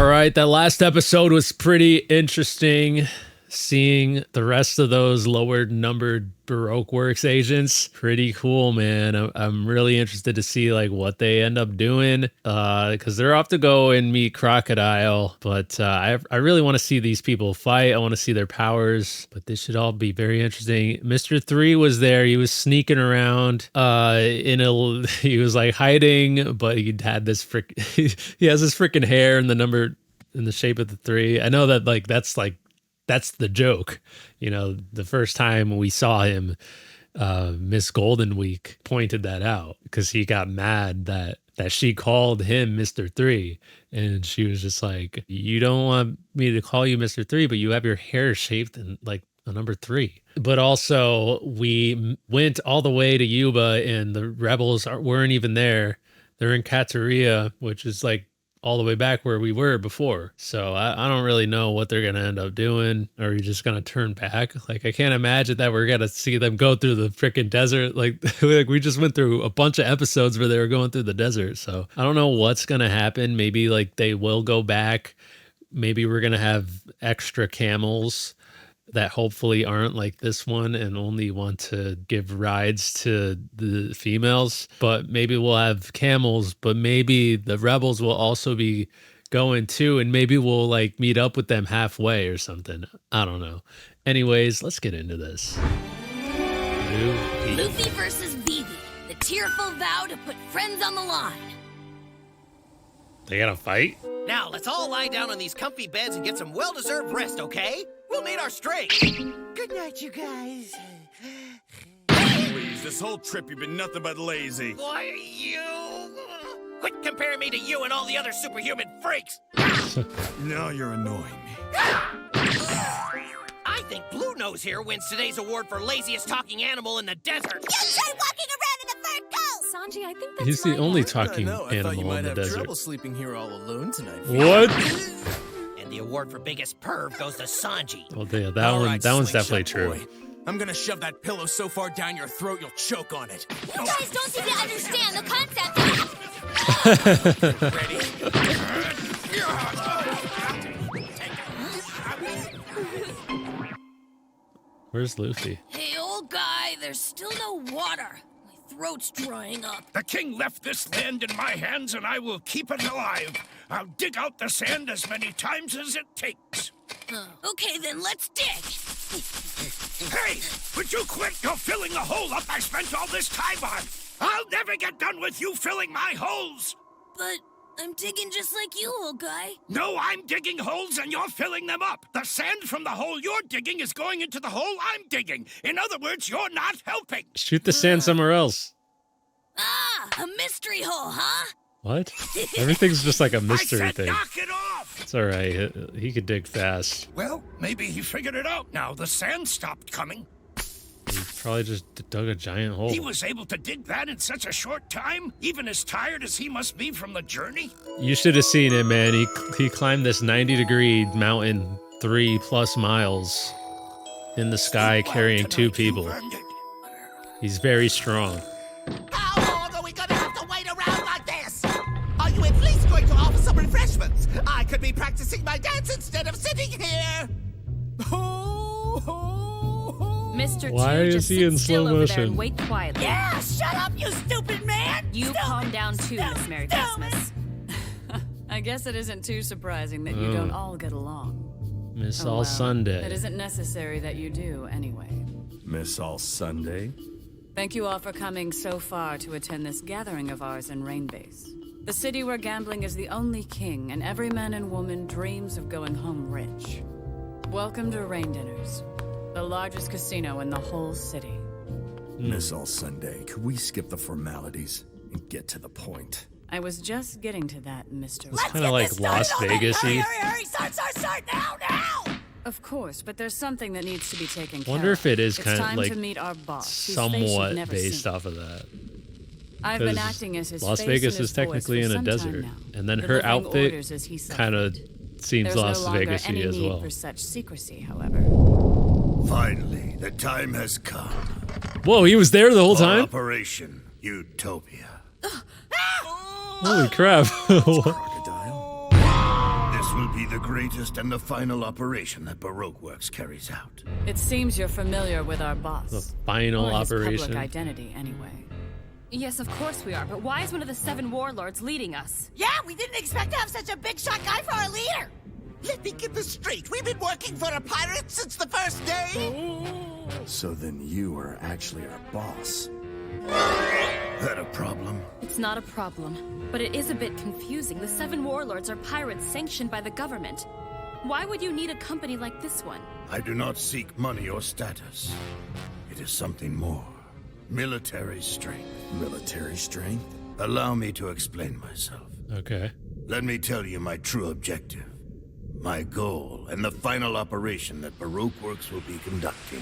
All right, that last episode was pretty interesting. Seeing the rest of those lower numbered Baroque Works agents, pretty cool, man. I'm really interested to see like what they end up doing, because they're off to go and meet Crocodile. But I really want to see these people fight. I want to see their powers. But this should all be very interesting. Mr. 3 was there. He was sneaking around. He was like hiding, but he had this he has this freaking hair in the shape of the 3. I know that that's the joke. You know, the first time we saw him, Miss Golden Week pointed that out because he got mad that she called him Mr. 3. And she was just like, you don't want me to call you Mr. 3, but you have your hair shaped in like a number 3. But also we went all the way to Yuba and the rebels weren't even there. They're in Kateria, which is like all the way back where we were before. So I don't really know what they're going to end up doing. Or are you just going to turn back? Like, I can't imagine that we're going to see them go through the freaking desert. Like we just went through a bunch of episodes where they were going through the desert. So I don't know what's going to happen. Maybe like they will go back. Maybe we're going to have extra camels that hopefully aren't like this one and only want to give rides to the females. But maybe we'll have camels, but maybe the rebels will also be going too, and maybe we'll like meet up with them halfway or something. I don't know. Anyways, let's get into this. Luffy versus Vivi. The tearful vow to put friends on the line. They gotta fight? Now, let's all lie down on these comfy beds and get some well-deserved rest, okay? We'll need our strength. Good night, you guys. Please, this whole trip you've been nothing but lazy. Why, you... Quit comparing me to you and all the other superhuman freaks. Now you're annoying me. I think Blue Nose here wins today's award for laziest talking animal in the desert. You try walking around in the fur coat! Sanji, I think that's He's the only talking I thought you animal might in the have desert. trouble sleeping here all alone tonight. What? And the award for biggest perv goes to Sanji. Well, yeah, that one's definitely true. Boy. I'm gonna shove that pillow so far down your throat you'll choke on it. You guys don't seem to understand the concept. Ready? Where's Luffy? Hey, old guy, there's still no water. My throat's drying up. The king left this land in my hands, and I will keep it alive. I'll dig out the sand as many times as it takes. Okay, then let's dig. Hey, would you quit? You're filling the hole up I spent all this time on. I'll never get done with you filling my holes. But I'm digging just like you, old guy. No, I'm digging holes and you're filling them up. The sand from the hole you're digging is going into the hole I'm digging. In other words, you're not helping. Shoot the sand somewhere else. Ah, a mystery hole, huh? What? Everything's just like a mystery I said thing. knock it off. It's all right. He could dig fast. Well, maybe he figured it out now. The sand stopped coming. He probably just dug a giant hole. He was able to dig that in such a short time, even as tired as he must be from the journey. You should have seen it, man. He climbed this 90-degree mountain 3+ miles in the sky carrying 2 people. He's very strong. How long are we gonna have to wait around like this? Are you at least going to offer some refreshments? I could be practicing my dance instead of sitting here. Mr. Why 2, is just he sit in still slow over there motion? and wait quietly. Yeah, shut up, you stupid man! You calm down too, Miss Merry Christmas. I guess it isn't too surprising that you don't all get along. Miss Oh, All well, Sunday. It isn't necessary that you do, anyway. Miss All Sunday? Thank you all for coming so far to attend this gathering of ours in Rainbase. The city where gambling is the only king, and every man and woman dreams of going home rich. Welcome to Rain Dinners, the largest casino in the whole city. Miss All Sunday, could we skip the formalities and get to the point? I was just getting to that, Mr. It's kind of like Las Vegas-y. Hurry, start, now! Of course, but there's something that needs to be taken care of. Wonder if it is It's kind of time like to meet our boss, whose face you've somewhat never based seen. off of that. I've been 'Cause acting as his Las face Vegas and is his voice technically for in a some desert, time now, and then her delivering outfit orders as he saw kind of fit. seems There's Las no longer Vegas-y any as need well. for such secrecy, however. Finally, the time has come. Whoa, he was there the whole For time? Operation Utopia. Holy crap. Crocodile? This This will be the greatest and the final operation that Baroque Works carries out. It seems you're familiar with our boss. The final or his operation. public identity, anyway. Yes, of course we are, but why is one of the 7 warlords leading us? Yeah, we didn't expect to have such a big shot guy for our leader. Let me get this straight. We've been working for a pirate since the first day. So then you are actually our boss. That a problem? It's not a problem, but it is a bit confusing. The 7 warlords are pirates sanctioned by the government. Why would you need a company like this one? I do not seek money or status. It is something more. Military strength. Military strength? Allow me to explain myself. Okay. Let me tell you my true objective. My goal, and the final operation that Baroque Works will be conducting.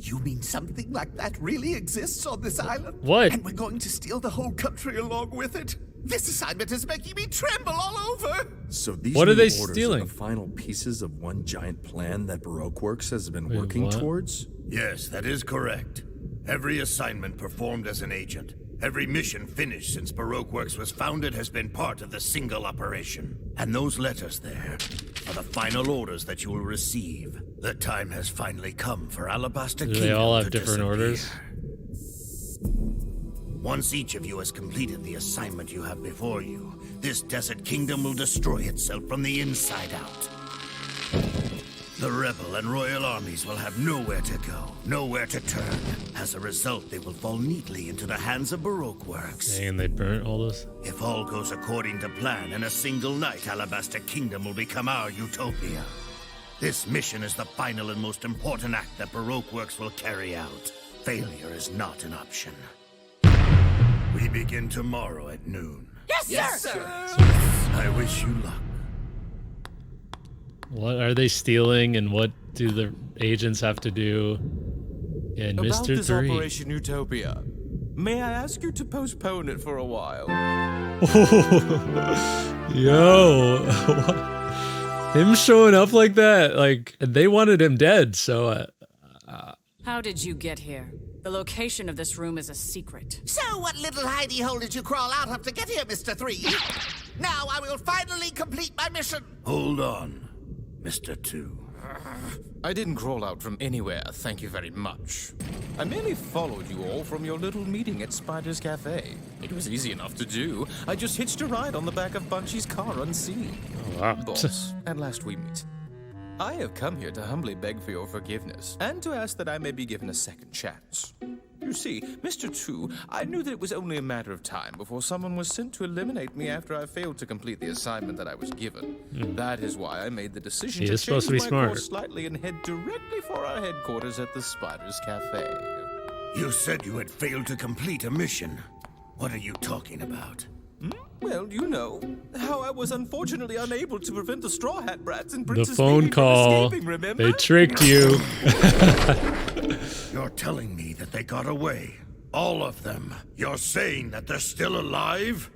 You mean something like that really exists on this island? What? And we're going to steal the whole country along with it? This assignment is making me tremble all over! So these What are new they orders stealing? Are the final pieces of one giant plan that Baroque Works has been working what? towards? Yes, that is correct. Every assignment performed as an agent, every mission finished since Baroque Works was founded has been part of the single operation. And those letters there are the final orders that you will receive. The time has finally come for Alabaster Do Kingdom they all have to different disappear. orders? Once each of you has completed the assignment you have before you, this desert kingdom will destroy itself from the inside out. The rebel and royal armies will have nowhere to go, nowhere to turn. As a result, they will fall neatly into the hands of Baroque Works. Dang, they burnt all this. If all goes according to plan, in a single night, Alabaster Kingdom will become our Utopia. This mission is the final and most important act that Baroque Works will carry out. Failure is not an option. We begin tomorrow at noon. Yes, sir! I wish you luck. What are they stealing, and what do the agents have to do? And About Mr. this 3. Operation Utopia, may I ask you to postpone it for a while? Yo, him showing up like that, like they wanted him dead. So How did you get here? The location of this room is a secret. So what little hidey hole did you crawl out of to get here, Mr. 3? Now I will finally complete my mission! Hold on, Mr. 2. I didn't crawl out from anywhere, thank you very much. I merely followed you all from your little meeting at Spider's Cafe. It was easy enough to do. I just hitched a ride on the back of Bunchy's car unseen. oh, wow. Boss, at last we meet. I have come here to humbly beg for your forgiveness, and to ask that I may be given a second chance. You see, Mr. 2, I knew that it was only a matter of time before someone was sent to eliminate me after I failed to complete the assignment that I was given. That is why I made the decision He to is supposed change to be my smart. course slightly and head directly for our headquarters at the Spider's Cafe. You said you had failed to complete a mission. What are you talking about? Well, you know, how I was unfortunately unable to prevent the Straw Hat Brats and The Princess phone Vivi from call. escaping, remember? They tricked you. You're telling me that they got away? All of them? You're saying that they're still alive?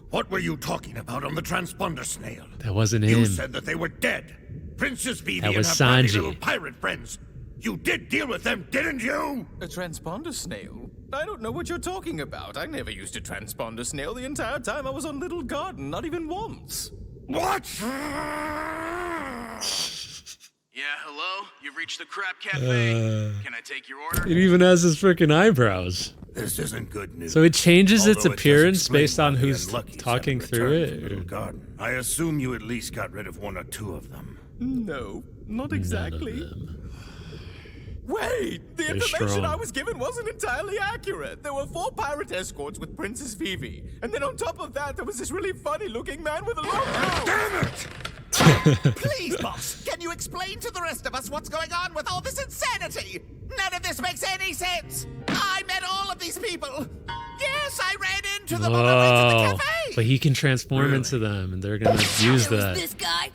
What were you talking about on the transponder snail? That wasn't You him. said that they were dead. Princess Vivi That and was her bratty Sanji. little pirate friends. You did deal with them, didn't you? A transponder snail? I don't know what you're talking about. I never used a transponder snail the entire time I was on Little Garden, not even once. What? Yeah, hello? You've reached the Crap Cafe. Can I take your order? It even has his freaking eyebrows. This isn't good news. So it changes its Although it does appearance explain based on why the who's Unluckies talking haven't through returned it. from Little Garden. I assume you at least got rid of one or two of them. No, not exactly. Wait! The They're information strong. I was given wasn't entirely accurate. There were 4 pirate escorts with Princess Vivi. And then on top of that, there was this really funny-looking man with a long nose. Damn it! Please, boss, can you explain to the rest of us what's going on with all this insanity? None of this makes any sense! I met all of these people! Yes, I ran into them on the way to the Whoa. cafe! But he can transform into them, and they're going to use There was that. this guy,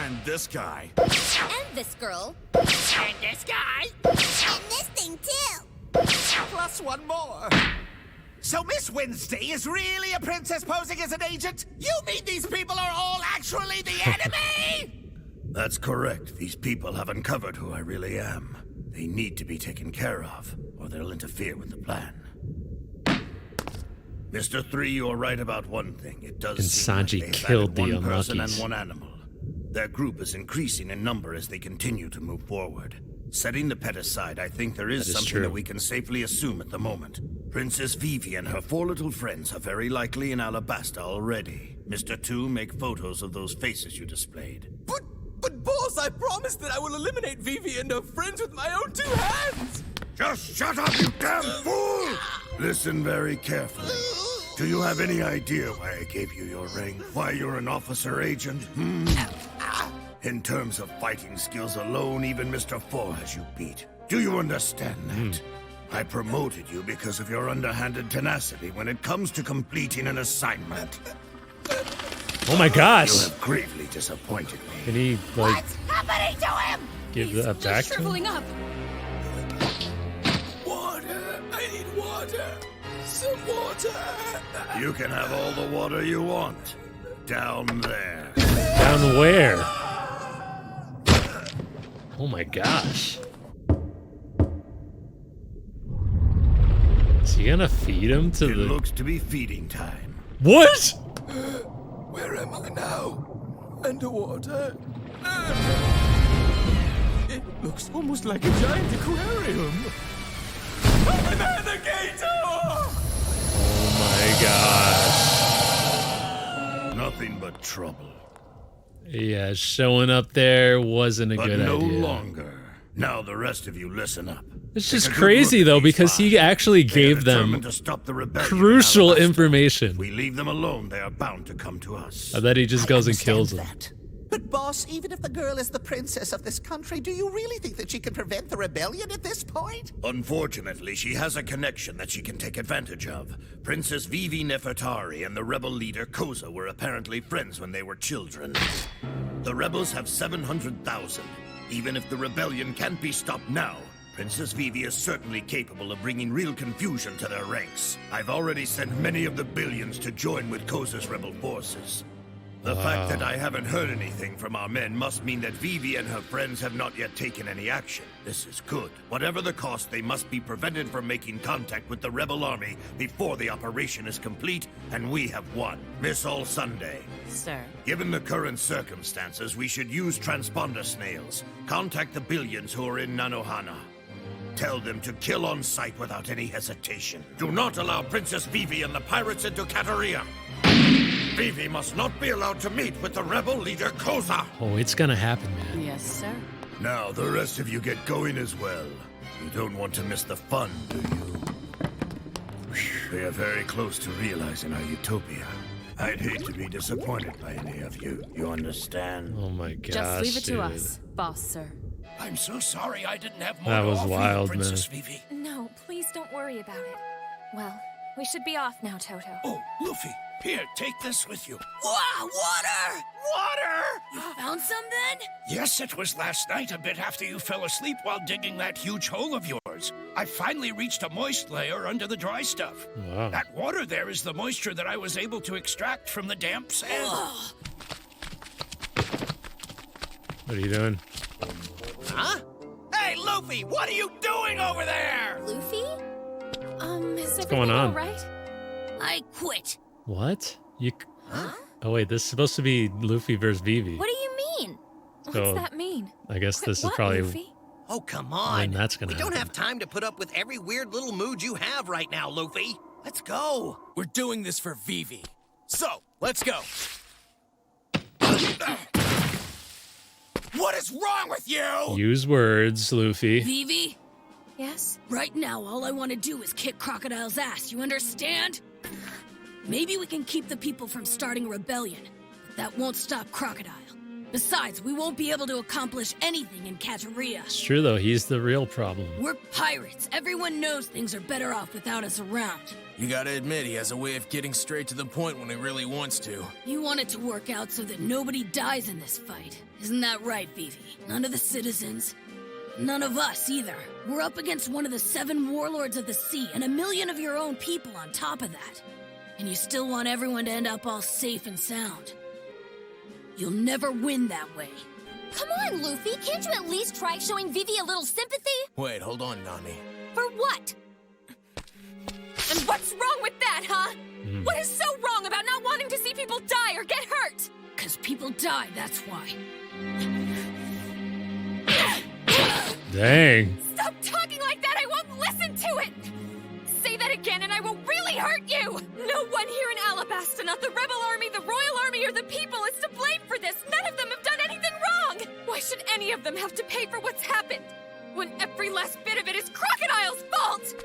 And this guy. and this girl, and this guy, and this thing too. Plus one more. So Miss Wednesday is really a princess posing as an agent? You mean these people are all actually the enemy? That's correct. These people have uncovered who I really am. They need to be taken care of, or they'll interfere with the plan. Mr. 3, you're right about one thing. It does And seem like Sanji they've killed added the one person and Unluckies. one animal. Their group is increasing in number as they continue to move forward. Setting the pet aside, I think there is That is something true. that we can safely assume at the moment. Princess Vivi and her 4 little friends are very likely in Alabasta already. Mr. 2, make photos of those faces you displayed. But boss, I promised that I will eliminate Vivi and her friends with my own 2 hands! Just shut up, you damn fool! Listen very carefully. Do you have any idea why I gave you your ring? Why you're an officer agent? In terms of fighting skills alone, even Mr. 4 has you beat. Do you understand that? I promoted you because of your underhanded tenacity when it comes to completing an assignment. Oh my gosh! You have gravely disappointed me. Can he, like, What's happening to him? give that back to him? Shriveling up. Water! I need water! Some water! You can have all the water you want. Down there. Down where? Oh my gosh. Is he gonna feed him to It the... looks to be feeding time. What? Where am I now? Underwater? It looks almost like a giant aquarium. I'm at the gate! Oh my gosh. Nothing but trouble. Yeah, showing up there wasn't a But good no idea. longer. Now the rest of you listen up. It's Take just a good crazy look at though, these because he 5. actually They are gave them determined to stop the rebellion in crucial Alabasta. information. If we leave them alone, they are bound to come to us. I bet he just goes and kills them. That. But boss, even if the girl is the princess of this country, do you really think that she can prevent the rebellion at this point? Unfortunately, she has a connection that she can take advantage of. Princess Vivi Nefertari and the rebel leader Koza were apparently friends when they were children. The rebels have 700,000. Even if the rebellion can't be stopped now, Princess Vivi is certainly capable of bringing real confusion to their ranks. I've already sent many of the billions to join with Koza's rebel forces. The fact that I haven't heard anything from our men must mean that Vivi and her friends have not yet taken any action. This is good. Whatever the cost, they must be prevented from making contact with the rebel army before the operation is complete, and we have won. Miss All Sunday. Sir. Given the current circumstances, we should use transponder snails. Contact the billions who are in Nanohana. Tell them to kill on sight without any hesitation. Do not allow Princess Vivi and the pirates into Kateria. Vivi must not be allowed to meet with the rebel leader Koza. Oh, it's gonna happen, man. Yes, sir. Now, the rest of you get going as well. You don't want to miss the fun, do you? We are very close to realizing our Utopia. I'd hate to be disappointed by any of you. You understand? Oh my gosh, Just leave it to dude. us, boss, sir. I'm so sorry I didn't have more That to was offer you, wild, Princess man. Vivi. No, please don't worry about it. Well, we should be off now, Toto. Oh, Luffy, here, take this with you. Wow, water! Water! You found something? Yes, it was last night, a bit after you fell asleep while digging that huge hole of yours. I finally reached a moist layer under the dry stuff. Wow. That water there is the moisture that I was able to extract from the damp sand. What are you doing? Huh? Hey, Luffy, what are you doing over there? Luffy? Is everything going on? all right? I quit. What? You? Oh wait, this is supposed to be Luffy versus Vivi. What do you mean? So, What's that mean? I guess Quit this is what, probably Luffy? Oh, come when on. that's gonna We don't happen. have time to put up with every weird little mood you have right now, Luffy. Let's go. We're doing this for Vivi. So, let's go. What is wrong with you? Use words, Luffy. Vivi, Yes? right now all I want to do is kick Crocodile's ass, you understand? Maybe we can keep the people from starting a rebellion, but that won't stop Crocodile. Besides, we won't be able to accomplish anything in Kateria. It's true though. He's the real problem. We're pirates. Everyone knows things are better off without us around. You gotta admit, he has a way of getting straight to the point when he really wants to. You want it to work out so that nobody dies in this fight. Isn't that right, Vivi? None of the citizens. None of us, either. We're up against one of the 7 warlords of the sea and 1 million of your own people on top of that. And you still want everyone to end up all safe and sound. You'll never win that way. Come on, Luffy. Can't you at least try showing Vivi a little sympathy? Wait, hold on, Nami. For what? And what's wrong with that, huh? people die, that's why. Dang. Stop talking like that! I won't listen to it! Say that again and I will really hurt you! No one here in Alabasta, not the Rebel Army, the Royal Army, or the people is to blame for this! None of them have done anything wrong! Why should any of them have to pay for what's happened? When every last bit of it is Crocodile's fault!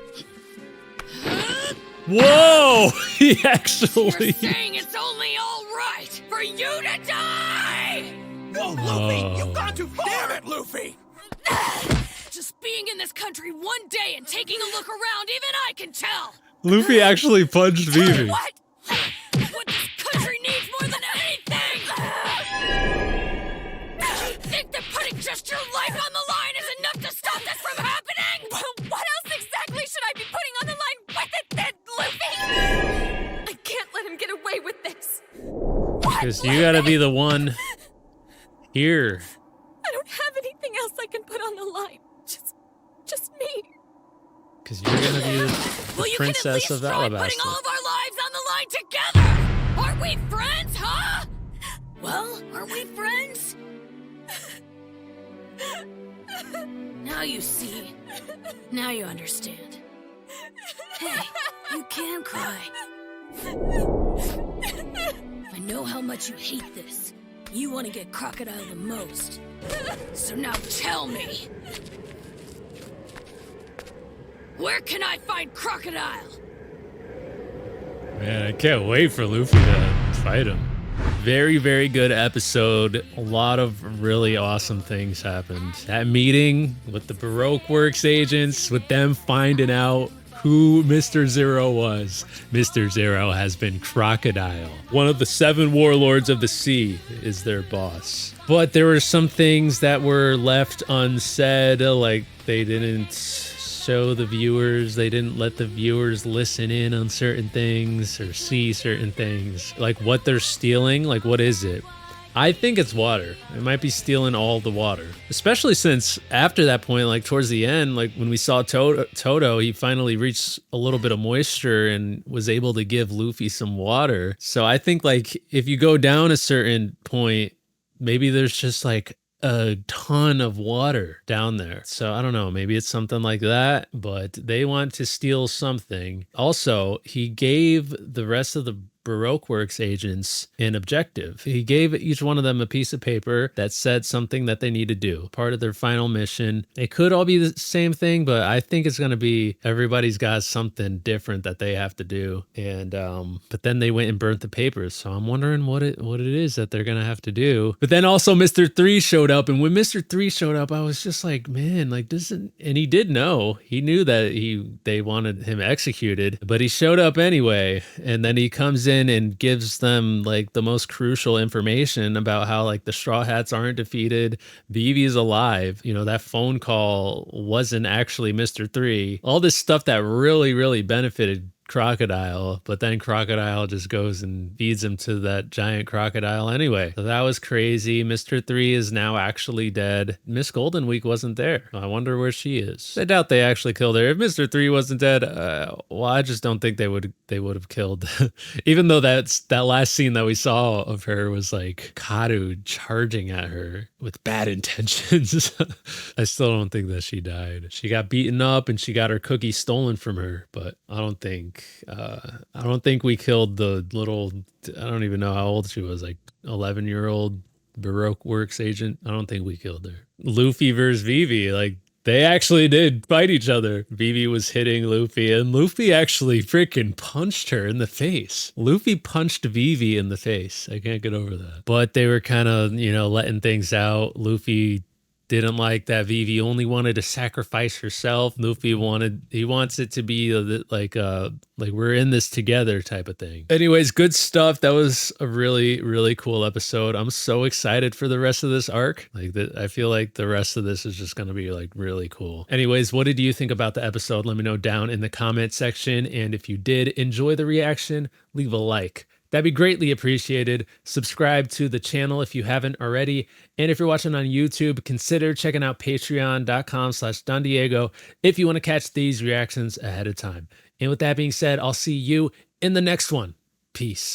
Whoa! He actually... You're saying it's only all right for you to die! Whoa, Luffy! You've gone too far! Damn it, Luffy! Just being in this country one day and taking a look around, even I can tell! Luffy actually punched Vivi. What? What this country needs more than anything! You think that putting just your life on the line is enough to stop this from happening? Well, what else exactly should I be putting on the line with it then, Luffy? I can't let him get away with this. Because you gotta be the one here. I don't have anything else I can put on the line. Just me. Because you're gonna be the Well, you princess can at least of try Alabasta. putting all of our lives on the line together! Aren't we friends, huh? Well, aren't we friends? Now you see. Now you understand. Hey, you can cry. I know how much you hate this. You want to get Crocodile the most. So now tell me. Where can I find Crocodile? Man, I can't wait for Luffy to fight him. Very, very good episode. A lot of really awesome things happened. That meeting with the Baroque Works agents, with them finding out who Mr. Zero was. Mr. Zero has been Crocodile. One of the 7 warlords of the sea is their boss. But there were some things that were left unsaid, like they didn't show the viewers, they didn't let the viewers listen in on certain things or see certain things. Like what they're stealing, like what is it? I think it's water. It might be stealing all the water. Especially since after that point, like towards the end, like when we saw Toto, he finally reached a little bit of moisture and was able to give Luffy some water. So I think like if you go down a certain point, maybe there's just like a ton of water down there. So I don't know, maybe it's something like that, but they want to steal something. Also, he gave the rest of the Baroque Works agents an objective. He gave each one of them a piece of paper that said something that they need to do, part of their final mission. It could all be the same thing, but I think it's going to be everybody's got something different that they have to do. And but then they went and burnt the papers, so I'm wondering what it is that they're going to have to do. But then also Mr. 3 showed up, and when Mr. 3 showed up, I was just like, man, like this isn't, and he did know. He knew that they wanted him executed, but he showed up anyway, and then he comes in and gives them like the most crucial information about how like the Straw Hats aren't defeated. Vivi is alive. You know, that phone call wasn't actually Mr. 3. All this stuff that really, really benefited Crocodile, but then Crocodile just goes and feeds him to that giant crocodile anyway. So that was crazy. Mr. 3 is now actually dead. Miss Golden Week wasn't there. I wonder where she is. I doubt they actually killed her. If Mr. 3 wasn't dead, well, I just don't think they would have killed. Even though that last scene that we saw of her was like Karu charging at her with bad intentions. I still don't think that she died. She got beaten up and she got her cookie stolen from her, but I don't think we killed the little, I don't even know how old she was, like 11-year-old Baroque Works agent. I don't think we killed her. Luffy versus Vivi, like they actually did fight each other. Vivi was hitting Luffy and Luffy actually freaking punched her in the face. Luffy punched Vivi in the face. I can't get over that. But they were kind of, letting things out. Luffy didn't like that Vivi only wanted to sacrifice herself. Luffy wants it to be like we're in this together type of thing. Anyways, good stuff. That was a really, really cool episode. I'm so excited for the rest of this arc. I feel like the rest of this is just going to be like really cool. Anyways, what did you think about the episode? Let me know down in the comment section. And if you did enjoy the reaction, leave a like. That'd be greatly appreciated. Subscribe to the channel if you haven't already. And if you're watching on YouTube, consider checking out patreon.com/DonDiego if you want to catch these reactions ahead of time. And with that being said, I'll see you in the next one. Peace.